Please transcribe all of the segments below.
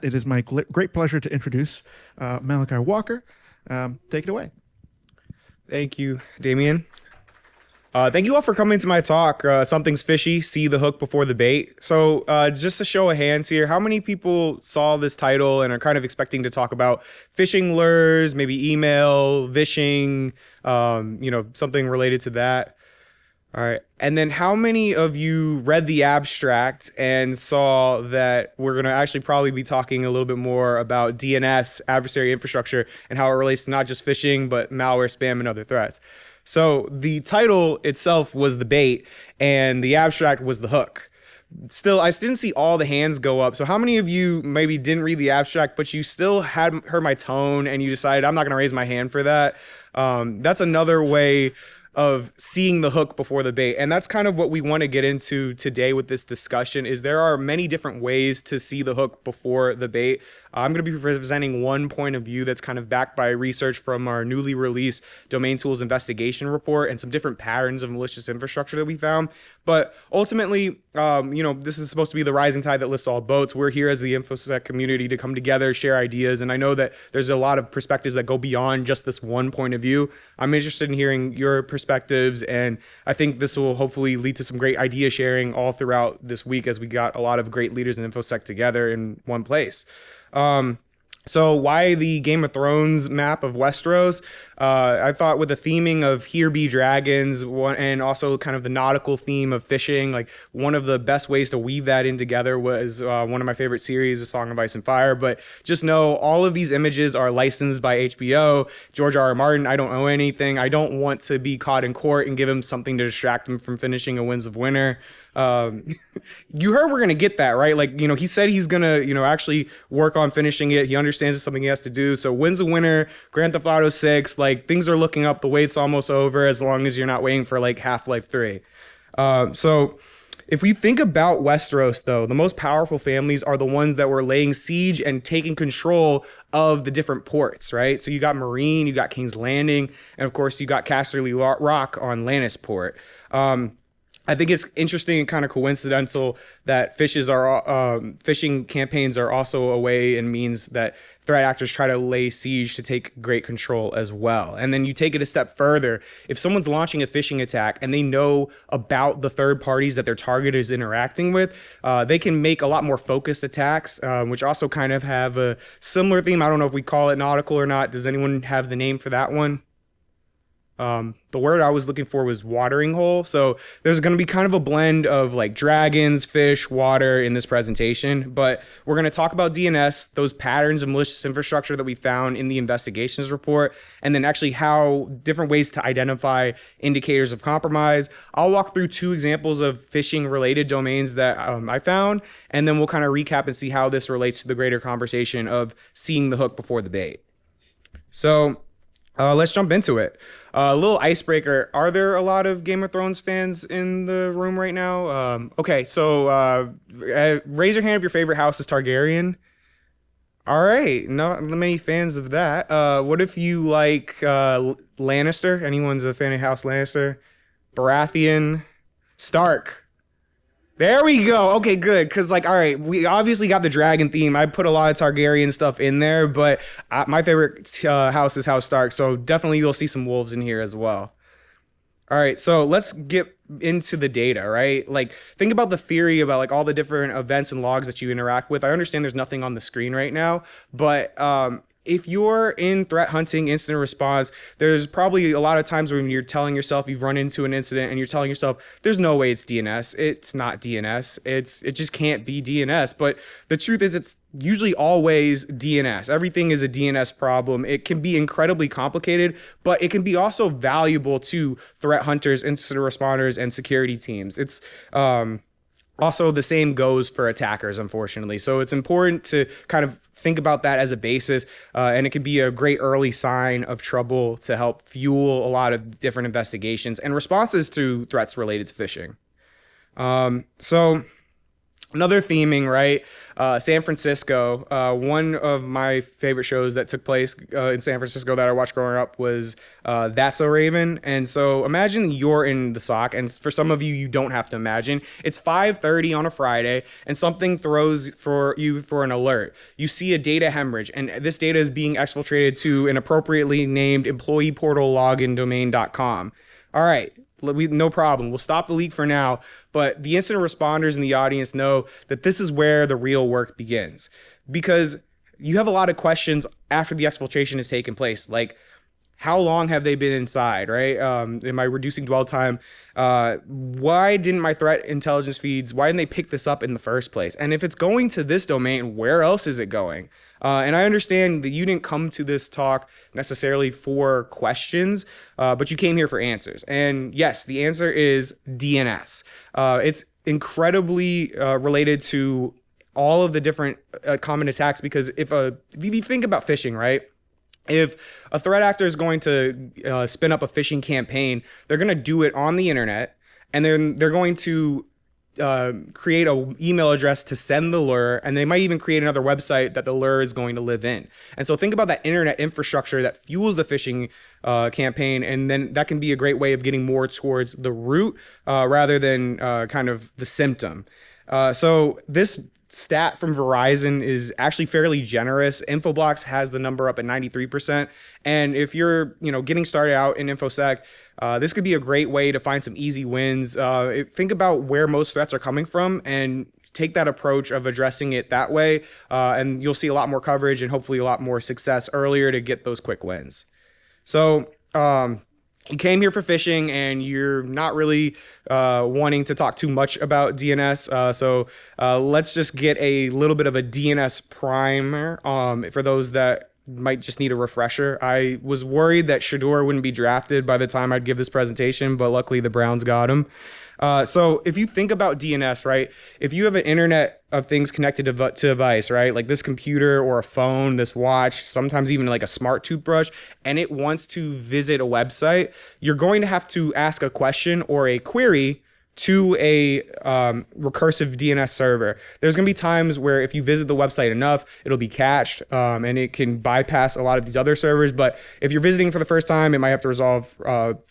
It is my great pleasure to introduce Malachi Walker. Take it away. Thank you, Damien. Thank you all for coming to my talk. Something's fishy. See the hook before the bait. So, just a show of hands here, how many people saw this title and are kind of expecting to talk about fishing lures, maybe email, vishing, something related to that? All right. And then how many of you read the abstract and saw that we're going to actually probably be talking a little bit more about DNS, adversary infrastructure, and how it relates to not just phishing, but malware, spam, and other threats? So the title itself was the bait, and the abstract was the hook. Still, I didn't see all the hands go up. So how many of you maybe didn't read the abstract, but you still had heard my tone and you decided I'm not going to raise my hand for that? That's another way of seeing the hook before the bait. And that's kind of what we want to get into today with this discussion is there are many different ways to see the hook before the bait. I'm going to be presenting one point of view that's kind of backed by research from our newly released Domain Tools Investigation Report and some different patterns of malicious infrastructure that we found. But ultimately, this is supposed to be the rising tide that lifts all boats. We're here as the InfoSec community to come together, share ideas. And I know that there's a lot of perspectives that go beyond just this one point of view. I'm interested in hearing your perspectives. And I think this will hopefully lead to some great idea sharing all throughout this week as we got a lot of great leaders in InfoSec together in one place. So why the Game of Thrones map of Westeros? I thought with the theming of Here Be Dragons and also kind of the nautical theme of fishing, like one of the best ways to weave that in together was one of my favorite series, A Song of Ice and Fire. But just know all of these images are licensed by HBO. George R. R. Martin, I don't owe anything. I don't want to be caught in court and give him something to distract him from finishing A Winds of Winter. You heard we're gonna get that, right? Like, he said he's gonna, actually work on finishing it. He understands it's something he has to do. So Winds of Winter, Grand Theft Auto 6, like things are looking up. The wait's almost over as long as you're not waiting for like Half-Life 3. So if we think about Westeros, though, the most powerful families are the ones that were laying siege and taking control of the different ports, right? So you got Marine, you got King's Landing, and of course you got Casterly Rock on Lannisport. I think it's interesting and kind of coincidental that phishing campaigns are also a way and means that threat actors try to lay siege to take great control as well. And then you take it a step further. If someone's launching a phishing attack and they know about the third parties that their target is interacting with, they can make a lot more focused attacks, which also kind of have a similar theme. I don't know if we call it nautical or not. Does anyone have the name for that one? The word I was looking for was watering hole. So there's going to be kind of a blend of like dragons, fish, water in this presentation, but we're going to talk about DNS, those patterns of malicious infrastructure that we found in the investigations report, and then actually how different ways to identify indicators of compromise. I'll walk through two examples of phishing related domains that I found, and then we'll kind of recap and see how this relates to the greater conversation of seeing the hook before the bait. So let's jump into it. A little icebreaker. Are there a lot of Game of Thrones fans in the room right now? Okay, so raise your hand if your favorite house is Targaryen. All right, not many fans of that. What if you like Lannister? Anyone's a fan of House Lannister? Baratheon? Stark? There we go. Okay, good. Because, all right, we obviously got the dragon theme. I put a lot of Targaryen stuff in there, but my favorite house is House Stark. So definitely you'll see some wolves in here as well. All right, so let's get into the data, right? Like, think about the theory about like all the different events and logs that you interact with. I understand there's nothing on the screen right now, but if you're in threat hunting, incident response, there's probably a lot of times when you're telling yourself you've run into an incident and you're telling yourself, there's no way it's DNS. It's not DNS. It just can't be DNS. But the truth is it's usually always DNS. Everything is a DNS problem. It can be incredibly complicated, but it can be also valuable to threat hunters, incident responders, and security teams. It's also the same goes for attackers, unfortunately. So it's important to kind of think about that as a basis, and it can be a great early sign of trouble to help fuel a lot of different investigations and responses to threats related to phishing. So Another theming, right? San Francisco. One of my favorite shows that took place in San Francisco that I watched growing up was That's a Raven. And so imagine you're in the SOC, and for some of you, you don't have to imagine. It's 5:30 on a Friday, and something throws for you for an alert. You see a data hemorrhage, and this data is being exfiltrated to an appropriately named employee portal login domain.com. All right, no problem. We'll stop the leak for now, but the incident responders in the audience know that this is where the real work begins, because you have a lot of questions after the exfiltration has taken place, like how long have they been inside, right? Am I reducing dwell time? Why didn't my threat intelligence feeds, why didn't they pick this up in the first place? And if it's going to this domain, where else is it going? And I understand that you didn't come to this talk necessarily for questions, but you came here for answers. And yes, the answer is DNS. It's incredibly related to all of the different common attacks, because if you think about phishing, right? If a threat actor is going to spin up a phishing campaign, they're going to do it on the internet, and then they're going to create an email address to send the lure, and they might even create another website that the lure is going to live in. And so think about that internet infrastructure that fuels the phishing campaign, and then that can be a great way of getting more towards the root rather than kind of the symptom. So this stat from Verizon is actually fairly generous. Infoblox has the number up at 93%. And if you're, getting started out in InfoSec, this could be a great way to find some easy wins. Think about where most threats are coming from and take that approach of addressing it that way. And you'll see a lot more coverage and hopefully a lot more success earlier to get those quick wins. So, you came here for phishing, and you're not really wanting to talk too much about DNS. So let's just get a little bit of a DNS primer for those that might just need a refresher. I was worried that Shador wouldn't be drafted by the time I'd give this presentation, but luckily the Browns got him. So if you think about DNS, right, if you have an Internet of Things connected to a device, right, like this computer or a phone, this watch, sometimes even like a smart toothbrush, and it wants to visit a website, you're going to have to ask a question or a query to a recursive DNS server. There's going to be times where if you visit the website enough, it'll be cached and it can bypass a lot of these other servers. But if you're visiting for the first time, it might have to resolve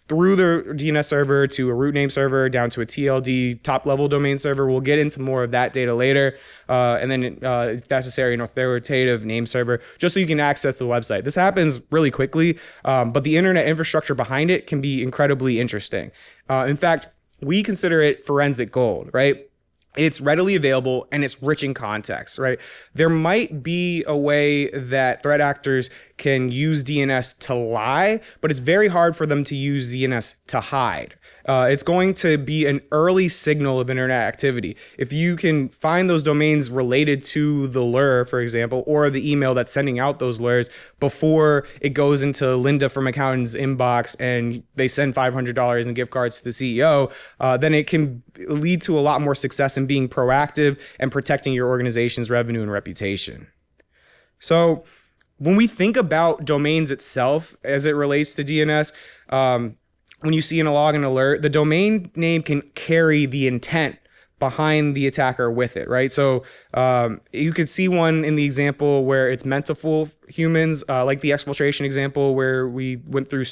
through the DNS server to a root name server down to a TLD top level domain server. We'll get into more of that data later. And then if necessary, an authoritative name server, just so you can access the website. This happens really quickly, but the internet infrastructure behind it can be incredibly interesting. In fact, we consider it forensic gold, right? It's readily available and it's rich in context, right? There might be a way that threat actors can use DNS to lie, but it's very hard for them to use DNS to hide. It's going to be an early signal of internet activity. If you can find those domains related to the lure, for example, or the email that's sending out those lures before it goes into Linda from accountant's inbox and they send $500 in gift cards to the CEO, then it can lead to a lot more success in being proactive and protecting your organization's revenue and reputation. So when we think about domains itself as it relates to DNS, when you see in a login alert, the domain name can carry the intent behind the attacker with it, right? So you could see one in the example where it's meant to fool humans, like the exfiltration example where we went through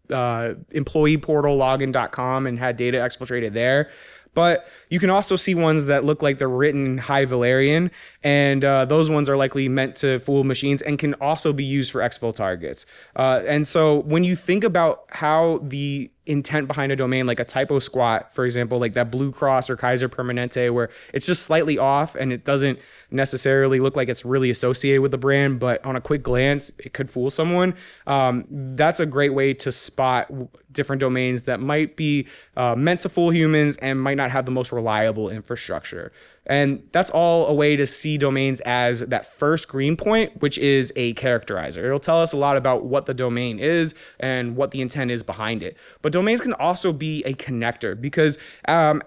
employeeportallogin.com and had data exfiltrated there. But you can also see ones that look like they're written in High Valerian, and those ones are likely meant to fool machines and can also be used for exfil targets. And so when you think about how the intent behind a domain, like a typo squat, for example, like that Blue Cross or Kaiser Permanente, where it's just slightly off and it doesn't necessarily look like it's really associated with the brand, but on a quick glance, it could fool someone. That's a great way to spot different domains that might be meant to fool humans and might not have the most reliable infrastructure. And that's all a way to see domains as that first green point, which is a characterizer. It'll tell us a lot about what the domain is and what the intent is behind it. But domains can also be a connector, because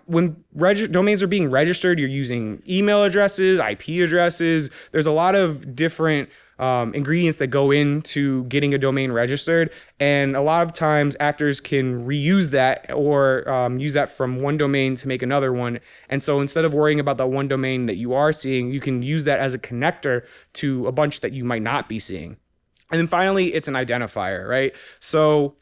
when domains are being registered, you're using email addresses, IP addresses. There's a lot of different ingredients that go into getting a domain registered. And a lot of times actors can reuse that or use that from one domain to make another one. And so instead of worrying about that one domain that you are seeing, you can use that as a connector to a bunch that you might not be seeing. And then finally, it's an identifier, right? So,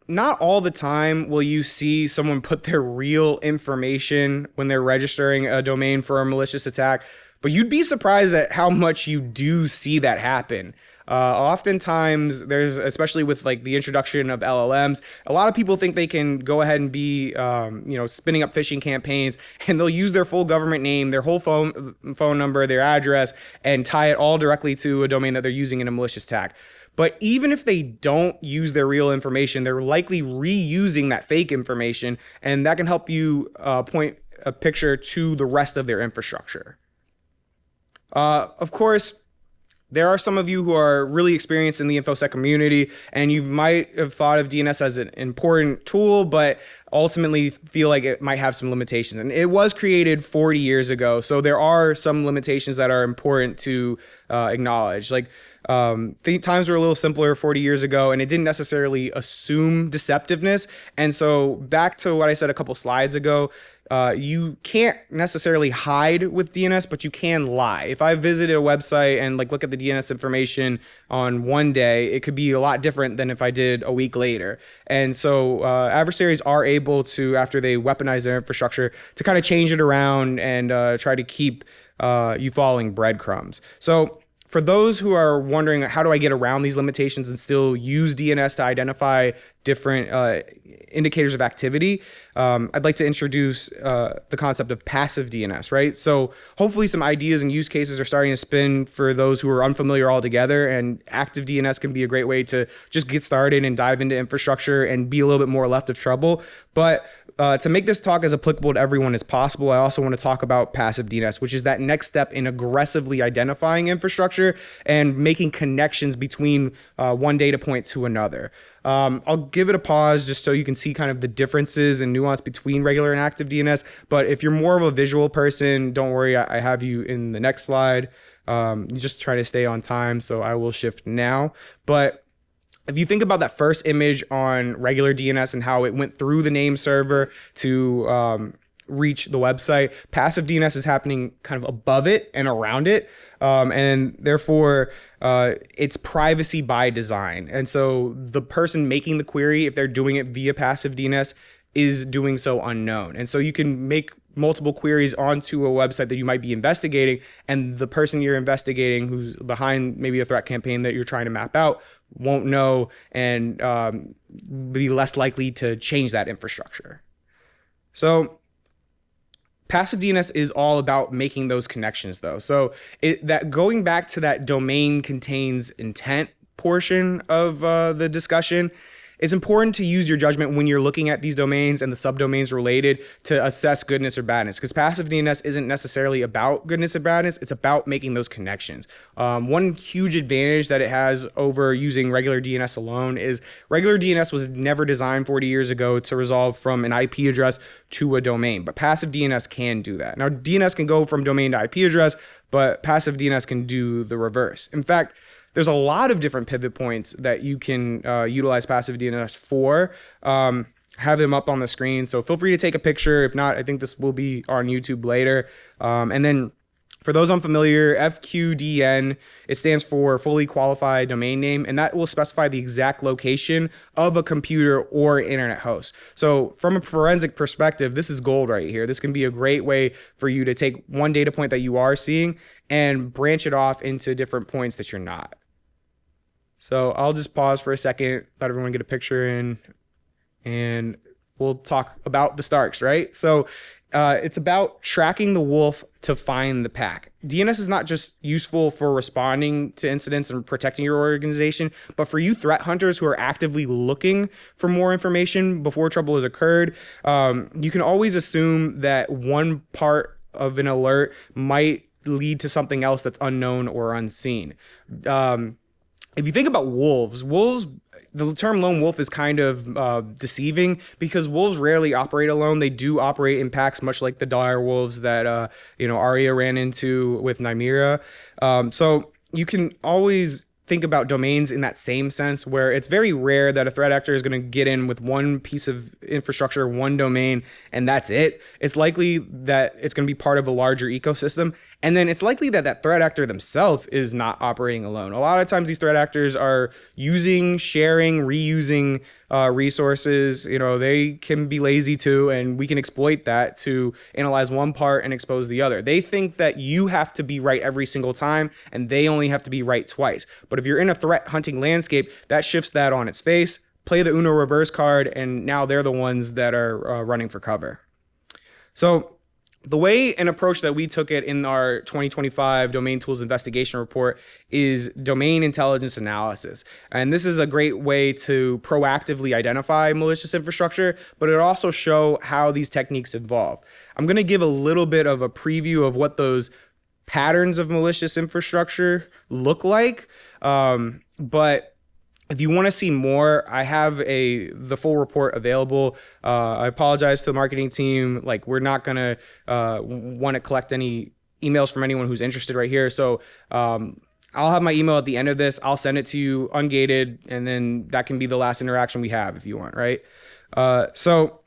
not all the time will you see someone put their real information when they're registering a domain for a malicious attack, but you'd be surprised at how much you do see that happen. Oftentimes, there's, especially with like the introduction of LLMs, a lot of people think they can go ahead and be, spinning up phishing campaigns, and they'll use their full government name, their whole phone number, their address, and tie it all directly to a domain that they're using in a malicious attack. But even if they don't use their real information, they're likely reusing that fake information, and that can help you point a picture to the rest of their infrastructure. Of course, there are some of you who are really experienced in the InfoSec community, and you might have thought of DNS as an important tool, but ultimately feel like it might have some limitations. And it was created 40 years ago, so there are some limitations that are important to acknowledge. Like, times were a little simpler 40 years ago, and it didn't necessarily assume deceptiveness. And so back to what I said a couple slides ago, you can't necessarily hide with DNS, but you can lie. If I visited a website and look at the DNS information on one day, it could be a lot different than if I did a week later. And so adversaries are able to, after they weaponize their infrastructure, to kind of change it around and try to keep you following breadcrumbs. So for those who are wondering, how do I get around these limitations and still use DNS to identify different indicators of activity, I'd like to introduce the concept of passive DNS, right? So hopefully some ideas and use cases are starting to spin for those who are unfamiliar altogether, and active DNS can be a great way to just get started and dive into infrastructure and be a little bit more left of trouble. But to make this talk as applicable to everyone as possible, I also want to talk about passive DNS, which is that next step in aggressively identifying infrastructure and making connections between one data point to another. I'll give it a pause just so you can see kind of the differences and nuance between regular and active DNS. But if you're more of a visual person, don't worry, I have you in the next slide. Just try to stay on time, so I will shift now. But if you think about that first image on regular DNS and how it went through the name server to reach the website, passive DNS is happening kind of above it and around it. And therefore, it's privacy by design. And so the person making the query, if they're doing it via passive DNS, is doing so unknown. And so you can make multiple queries onto a website that you might be investigating, and the person you're investigating who's behind maybe a threat campaign that you're trying to map out won't know and be less likely to change that infrastructure. So passive DNS is all about making those connections, though. So that going back to that domain contains intent portion of the discussion, it's important to use your judgment when you're looking at these domains and the subdomains related to assess goodness or badness, because passive DNS isn't necessarily about goodness or badness. It's about making those connections. One huge advantage that it has over using regular DNS alone is regular DNS was never designed 40 years ago to resolve from an IP address to a domain, but passive DNS can do that. Now, DNS can go from domain to IP address, but passive DNS can do the reverse. In fact, there's a lot of different pivot points that you can utilize passive DNS for. Have them up on the screen, so feel free to take a picture. If not, I think this will be on YouTube later. And then for those unfamiliar, FQDN, it stands for fully qualified domain name, and that will specify the exact location of a computer or internet host. So from a forensic perspective, this is gold right here. This can be a great way for you to take one data point that you are seeing and branch it off into different points that you're not. So I'll just pause for a second, let everyone get a picture in, and we'll talk about the Starks, right? So it's about tracking the wolf to find the pack. DNS is not just useful for responding to incidents and protecting your organization, but for you threat hunters who are actively looking for more information before trouble has occurred. You can always assume that one part of an alert might lead to something else that's unknown or unseen. If you think about wolves the term lone wolf is kind of deceiving because wolves rarely operate alone. They do operate in packs, much like the dire wolves that Arya ran into with Nymeria. So you can always think about domains in that same sense, where it's very rare that a threat actor is going to get in with one piece of infrastructure, one domain, and that's it. It's likely that it's going to be part of a larger ecosystem. And then it's likely that that threat actor themselves is not operating alone. A lot of times these threat actors are using, sharing, reusing resources. They can be lazy too, and we can exploit that to analyze one part and expose the other. They think that you have to be right every single time, and they only have to be right twice. But if you're in a threat hunting landscape, that shifts that on its face. Play the Uno reverse card, and now they're the ones that are running for cover. So the way and approach that we took it in our 2025 Domain Tools Investigation Report is domain intelligence analysis. And this is a great way to proactively identify malicious infrastructure, but it also show how these techniques evolve. I'm going to give a little bit of a preview of what those patterns of malicious infrastructure look like. But if you want to see more, I have the full report available. I apologize to the marketing team. We're not going to want to collect any emails from anyone who's interested right here. So I'll have my email at the end of this. I'll send it to you ungated, and then that can be the last interaction we have if you want, right? So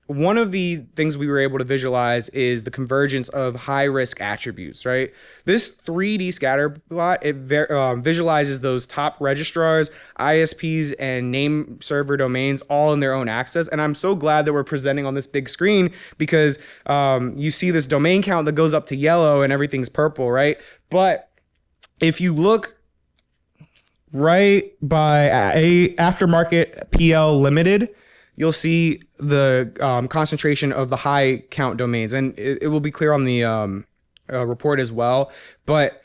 one of the things we were able to visualize is the convergence of high-risk attributes, right? This 3D scatter plot, it visualizes those top registrars, ISPs, and name server domains all in their own access. And I'm so glad that we're presenting on this big screen because you see this domain count that goes up to yellow and everything's purple, right? But if you look right by a aftermarket PL limited, you'll see the concentration of the high count domains, and it will be clear on the report as well. But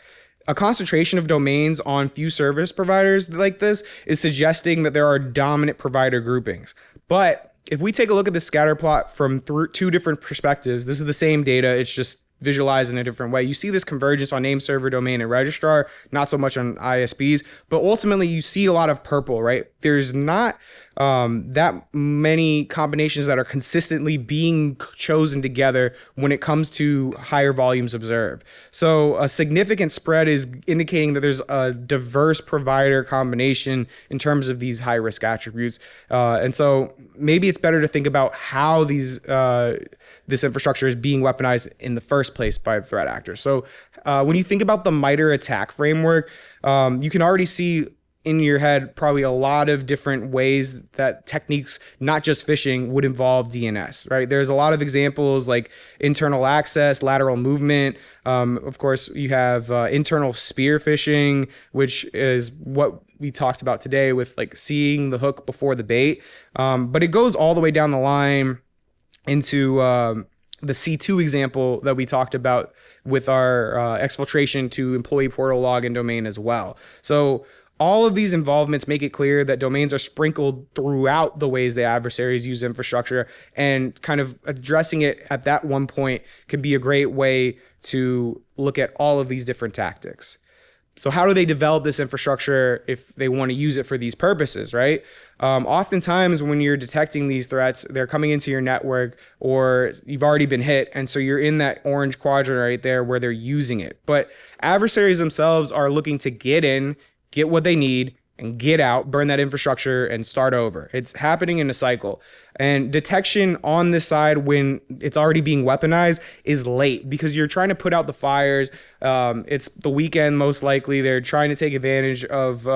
a concentration of domains on few service providers like this is suggesting that there are dominant provider groupings. But if we take a look at the scatter plot from two different perspectives, this is the same data, it's just visualized in a different way. You see this convergence on name server domain and registrar, not so much on ISPs, but ultimately you see a lot of purple, right? There's not that many combinations that are consistently being chosen together when it comes to higher volumes observed. So a significant spread is indicating that there's a diverse provider combination in terms of these high risk attributes. And so maybe it's better to think about how this infrastructure is being weaponized in the first place by the threat actors. So when you think about the MITRE attack framework, you can already see in your head probably a lot of different ways that techniques, not just phishing, would involve DNS, right? There's a lot of examples like internal access, lateral movement. Of course, you have internal spear phishing, which is what we talked about today with seeing the hook before the bait. But it goes all the way down the line into the C2 example that we talked about with our exfiltration to employee portal login domain as well. So all of these involvements make it clear that domains are sprinkled throughout the ways the adversaries use infrastructure, and kind of addressing it at that one point could be a great way to look at all of these different tactics. So how do they develop this infrastructure if they want to use it for these purposes, right? Oftentimes when you're detecting these threats, they're coming into your network or you've already been hit. And so you're in that orange quadrant right there where they're using it. But adversaries themselves are looking to get in, get what they need, and get out, burn that infrastructure, and start over. It's happening in a cycle. And detection on this side when it's already being weaponized is late because you're trying to put out the fires. It's the weekend, most likely. They're trying to take advantage of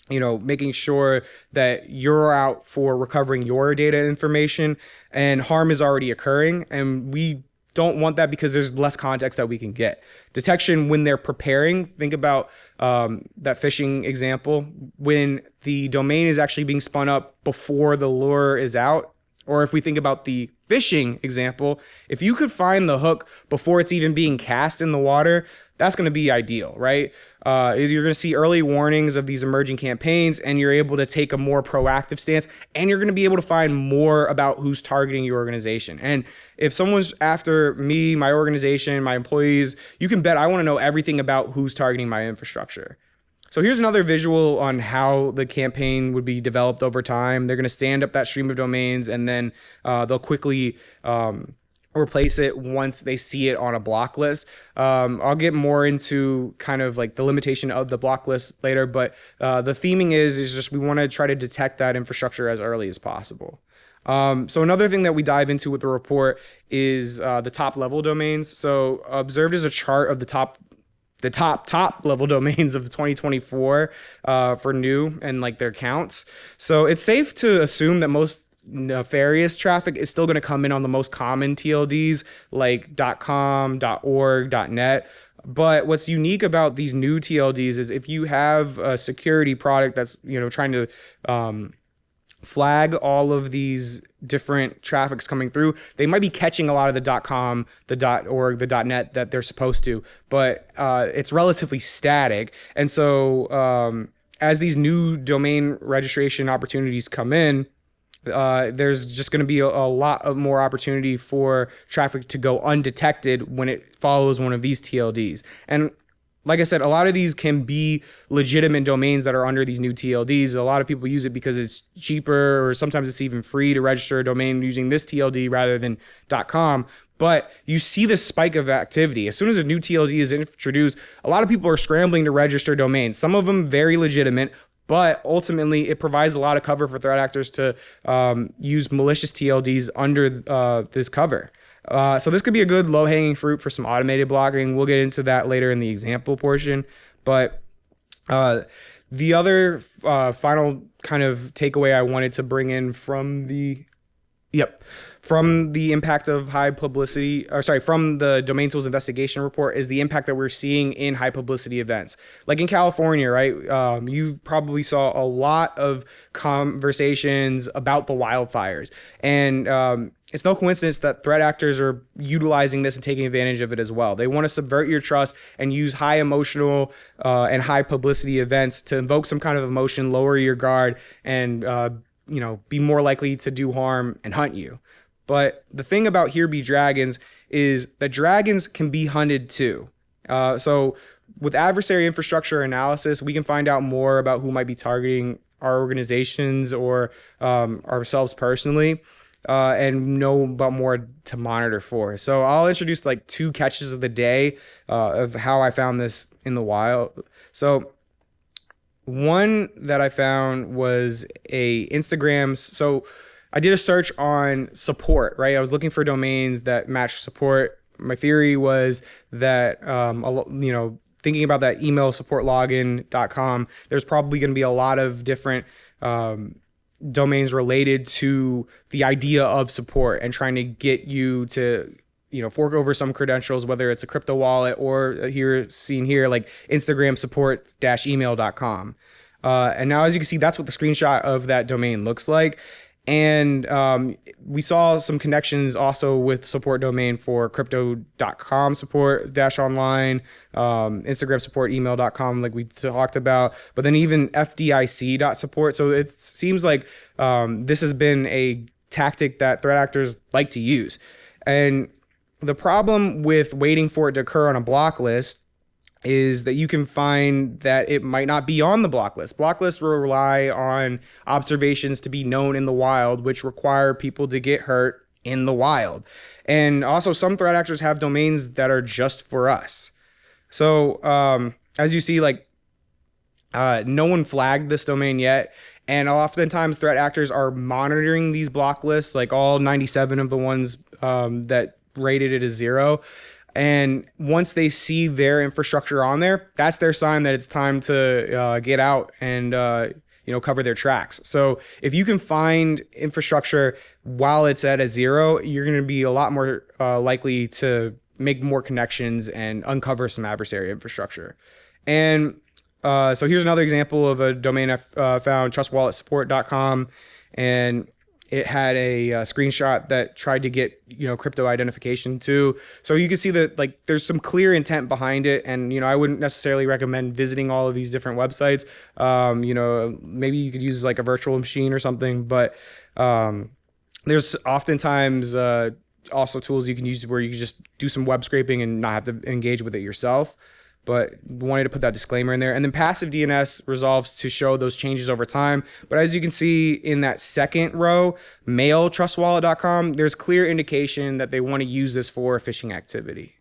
making sure that you're out for recovering your data information, and harm is already occurring. And we don't want that because there's less context that we can get. Detection when they're preparing, think about that phishing example, when the domain is actually being spun up before the lure is out. Or if we think about the phishing example, if you could find the hook before it's even being cast in the water, that's going to be ideal, right? You're going to see early warnings of these emerging campaigns, and you're able to take a more proactive stance, and you're going to be able to find more about who's targeting your organization. And if someone's after me, my organization, my employees, you can bet I want to know everything about who's targeting my infrastructure. So here's another visual on how the campaign would be developed over time. They're going to stand up that stream of domains, and then they'll quickly replace it once they see it on a block list. I'll get more into kind of like the limitation of the block list later, but the theming is just we want to try to detect that infrastructure as early as possible. So another thing that we dive into with the report is the top level domains. So observed is a chart of the top level domains of 2024 for new and like their counts. So it's safe to assume that most nefarious traffic is still going to come in on the most common TLDs like .com, .org, .net. But what's unique about these new TLDs is if you have a security product that's, trying to flag all of these different traffics coming through, they might be catching a lot of the .com, the .org, the .net that they're supposed to, but it's relatively static. And so as these new domain registration opportunities come in, there's just going to be a lot of more opportunity for traffic to go undetected when it follows one of these TLDs. And like I said, a lot of these can be legitimate domains that are under these new TLDs. A lot of people use it because it's cheaper, or sometimes it's even free to register a domain using this TLD rather than .com. But you see this spike of activity. As soon as a new TLD is introduced, a lot of people are scrambling to register domains. Some of them very legitimate, but ultimately it provides a lot of cover for threat actors to use malicious TLDs under this cover. So this could be a good low-hanging fruit for some automated blocking. We'll get into that later in the example portion. But the other final kind of takeaway I wanted to bring in from the impact of high publicity, from the Domain Tools Investigation Report, is the impact that we're seeing in high publicity events. Like in California, right? You probably saw a lot of conversations about the wildfires. And it's no coincidence that threat actors are utilizing this and taking advantage of it as well. They want to subvert your trust and use high emotional and high publicity events to invoke some kind of emotion, lower your guard, and be more likely to do harm and hunt you. But the thing about Here Be Dragons is that dragons can be hunted too. So with adversary infrastructure analysis, we can find out more about who might be targeting our organizations or ourselves personally, and know about more to monitor for. So I'll introduce like 2 catches of the day of how I found this in the wild. So one that I found was a Instagram. So I did a search on support, right? I was looking for domains that match support. My theory was that, thinking about that email support login.com, there's probably going to be a lot of different domains related to the idea of support and trying to get you to fork over some credentials, whether it's a crypto wallet or seen here, like Instagram support-email.com. And now, as you can see, that's what the screenshot of that domain looks like. And we saw some connections also with support domain for crypto.com support-online, Instagram support-email.com, like we talked about, but then even FDIC.support. So it seems like this has been a tactic that threat actors like to use. And the problem with waiting for it to occur on a block list is that you can find that it might not be on the block list. Block lists rely on observations to be known in the wild, which require people to get hurt in the wild. And also some threat actors have domains that are just for us. So as you see, no one flagged this domain yet. And oftentimes threat actors are monitoring these block lists, like all 97 of the ones that rated it as 0. And once they see their infrastructure on there, that's their sign that it's time to get out and cover their tracks. So if you can find infrastructure while it's at a 0, you're going to be a lot more likely to make more connections and uncover some adversary infrastructure. And so here's another example of a domain I found, trustwalletsupport.com, and it had a screenshot that tried to get, crypto identification too. So you can see that there's some clear intent behind it. And, I wouldn't necessarily recommend visiting all of these different websites. Maybe you could use like a virtual machine or something, but there's oftentimes also tools you can use where you can just do some web scraping and not have to engage with it yourself. but wanted to put that disclaimer in there. And then passive DNS resolves to show those changes over time. But as you can see in that second row, mailtrustwallet.com, there's clear indication that they want to use this for phishing activity.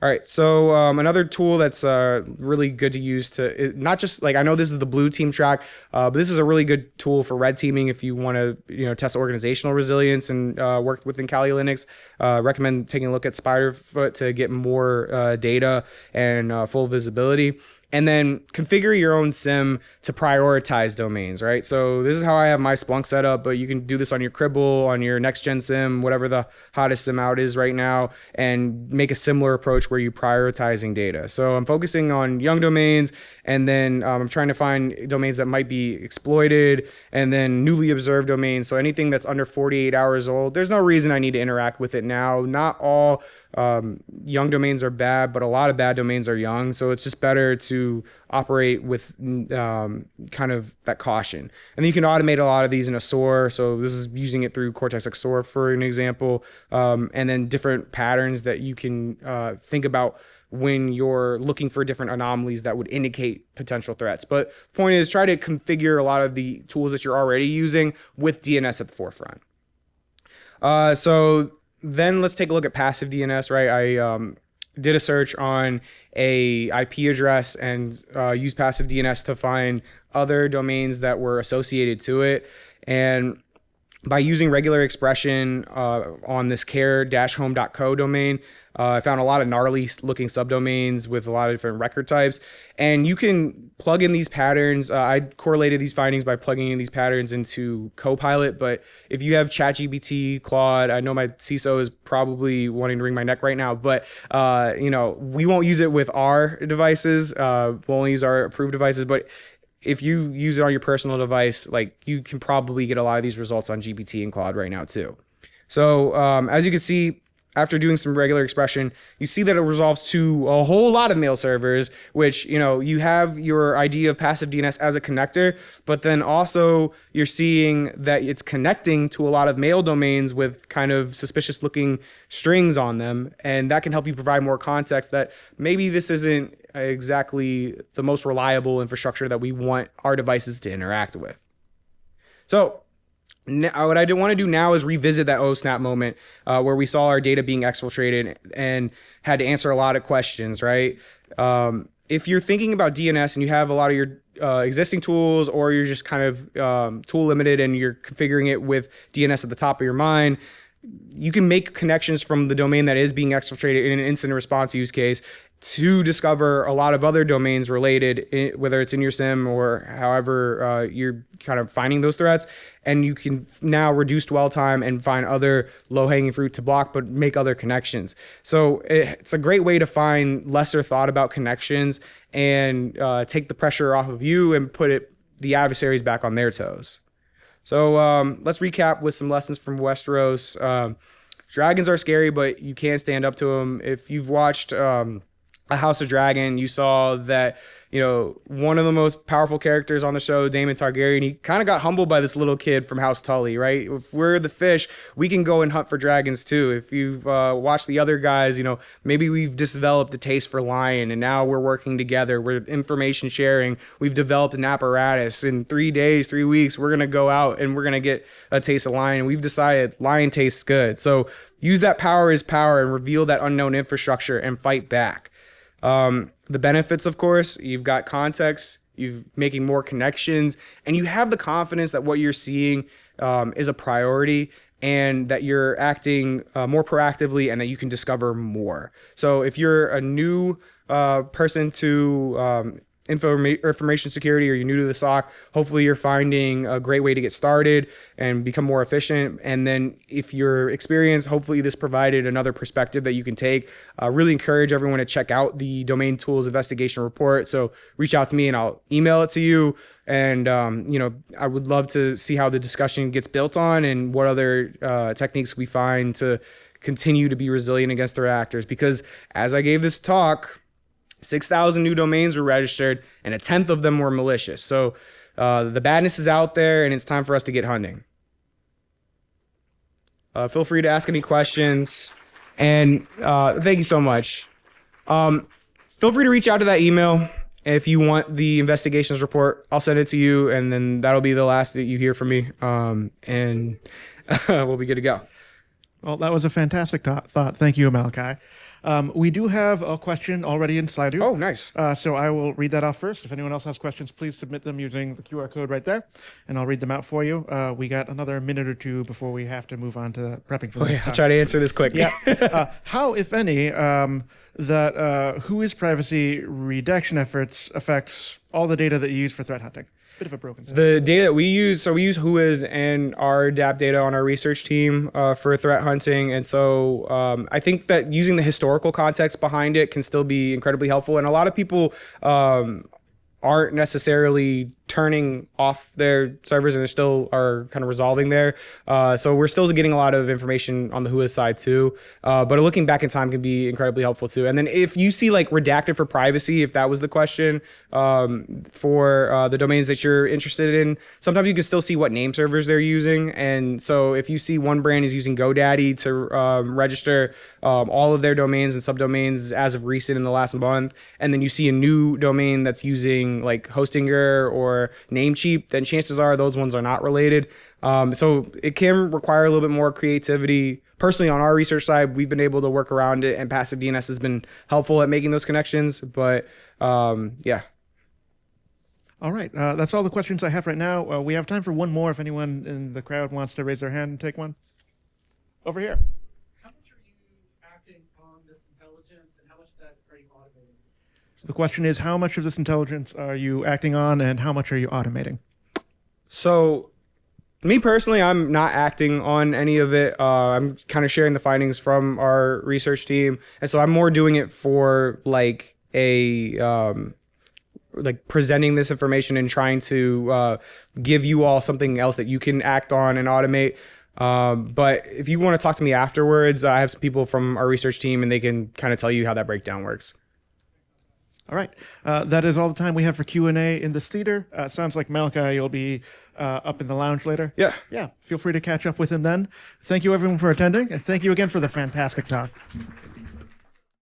All right, so another tool that's really good to use to not just like, I know this is the blue team track, but this is a really good tool for red teaming if you want to test organizational resilience and work within Kali Linux. Recommend taking a look at Spiderfoot to get more data and full visibility. And then configure your own SIM to prioritize domains, right? So this is how I have my Splunk set up, but you can do this on your Cribble, on your next gen SIM, whatever the hottest SIM out is right now, and make a similar approach where you're prioritizing data. So I'm focusing on young domains, and then I'm trying to find domains that might be exploited, and then newly observed domains. So anything that's under 48 hours old, there's no reason I need to interact with it now. Not all young domains are bad, but a lot of bad domains are young. So it's just better to operate with kind of that caution. And then you can automate a lot of these in a SOAR. So this is using it through Cortex XOR for an example. And then different patterns that you can think about when you're looking for different anomalies that would indicate potential threats. But the point is, try to configure a lot of the tools that you're already using with DNS at the forefront. So then let's take a look at passive DNS, right? I did a search on a IP address and used passive DNS to find other domains that were associated to it. And by using regular expression on this care-home.co domain, I found a lot of gnarly looking subdomains with a lot of different record types. And you can plug in these patterns. I correlated these findings by plugging in these patterns into Copilot. But if you have ChatGPT, Claude, I know my CISO is probably wanting to wring my neck right now, but we won't use it with our devices. We'll only use our approved devices. But if you use it on your personal device, like, you can probably get a lot of these results on GPT and Claude right now too. So as you can see, after doing some regular expression, you see that it resolves to a whole lot of mail servers, which, you have your idea of passive DNS as a connector, but then also you're seeing that it's connecting to a lot of mail domains with kind of suspicious looking strings on them. And that can help you provide more context that maybe this isn't exactly the most reliable infrastructure that we want our devices to interact with. So what I want to do now is revisit that snap moment where we saw our data being exfiltrated and had to answer a lot of questions, right? If you're thinking about DNS and you have a lot of your existing tools, or you're just kind of tool limited and you're configuring it with DNS at the top of your mind, you can make connections from the domain that is being exfiltrated in an incident response use case to discover a lot of other domains related, whether it's in your SIM or however you're kind of finding those threats. And you can now reduce dwell time and find other low-hanging fruit to block, but make other connections. So it's a great way to find lesser thought about connections and take the pressure off of you and put the adversaries back on their toes. So let's recap with some lessons from Westeros. Dragons are scary, but you can stand up to them. If you've watched A House of Dragon, you saw that, one of the most powerful characters on the show, Daemon Targaryen, he kind of got humbled by this little kid from House Tully, right? If we're the fish, we can go and hunt for dragons too. If you've watched the other guys, maybe we've developed a taste for lion, and now we're working together. We're information sharing. We've developed an apparatus. In 3 days, 3 weeks, we're going to go out and we're going to get a taste of lion. And we've decided lion tastes good. So use that power as power and reveal that unknown infrastructure and fight back. The benefits, of course, you've got context, you're making more connections, and you have the confidence that what you're seeing is a priority, and that you're acting more proactively, and that you can discover more. So if you're a new person to information security, or you're new to the SOC, hopefully you're finding a great way to get started and become more efficient. And then if you're experienced, hopefully this provided another perspective that you can take. Really encourage everyone to check out the Domain Tools Investigation Report. So reach out to me and I'll email it to you. And, I would love to see how the discussion gets built on and what other techniques we find to continue to be resilient against threat actors. Because as I gave this talk, 6,000 new domains were registered, and 1/10 of them were malicious. So the badness is out there, and it's time for us to get hunting. Feel free to ask any questions, and thank you so much. feel free to reach out to that email. If you want the investigations report, I'll send it to you, and then that'll be the last that you hear from me. And we'll be good to go. Well, that was a fantastic thought. Thank you, Malachi. We do have a question already in Slido. Oh, nice. So I will read that off first. If anyone else has questions, please submit them using the QR code right there, and I'll read them out for you. We got another minute or two before we have to move on to prepping for the next I'll try to answer this quick. Yeah. How, if any, that WHOIS privacy redaction efforts affects all the data that you use for threat hunting? Bit of a broken sentence. The data that we use, so we use WHOIS and our DAP data on our research team for threat hunting. And so I think that using the historical context behind it can still be incredibly helpful. And a lot of people aren't necessarily turning off their servers, and they still are kind of resolving there. So we're still getting a lot of information on the WHOIS side too. But looking back in time can be incredibly helpful too. And then if you see like redacted for privacy, if that was the question for the domains that you're interested in, sometimes you can still see what name servers they're using. And so if you see one brand is using GoDaddy to register all of their domains and subdomains as of recent in the last month, and then you see a new domain that's using like Hostinger or Namecheap, then chances are those ones are not related. So it can require a little bit more creativity. Personally, on our research side, we've been able to work around it, and passive DNS has been helpful at making those connections. But yeah. All right. That's all the questions I have right now. We have time for one more if anyone in the crowd wants to raise their hand and take one. Over here. How much are you acting on this intelligence, and how much of that are you automating? So the question is, how much of this intelligence are you acting on, and how much are you automating? So me personally, I'm not acting on any of it. I'm kind of sharing the findings from our research team. And so I'm more doing it for like like presenting this information and trying to give you all something else that you can act on and automate. But if you want to talk to me afterwards, I have some people from our research team, and they can kind of tell you how that breakdown works. All right. That is all the time we have for Q&A in this theater. Sounds like Malachi, you'll be up in the lounge later. Yeah. Yeah. Feel free to catch up with him then. Thank you, everyone, for attending, and thank you again for the fantastic talk.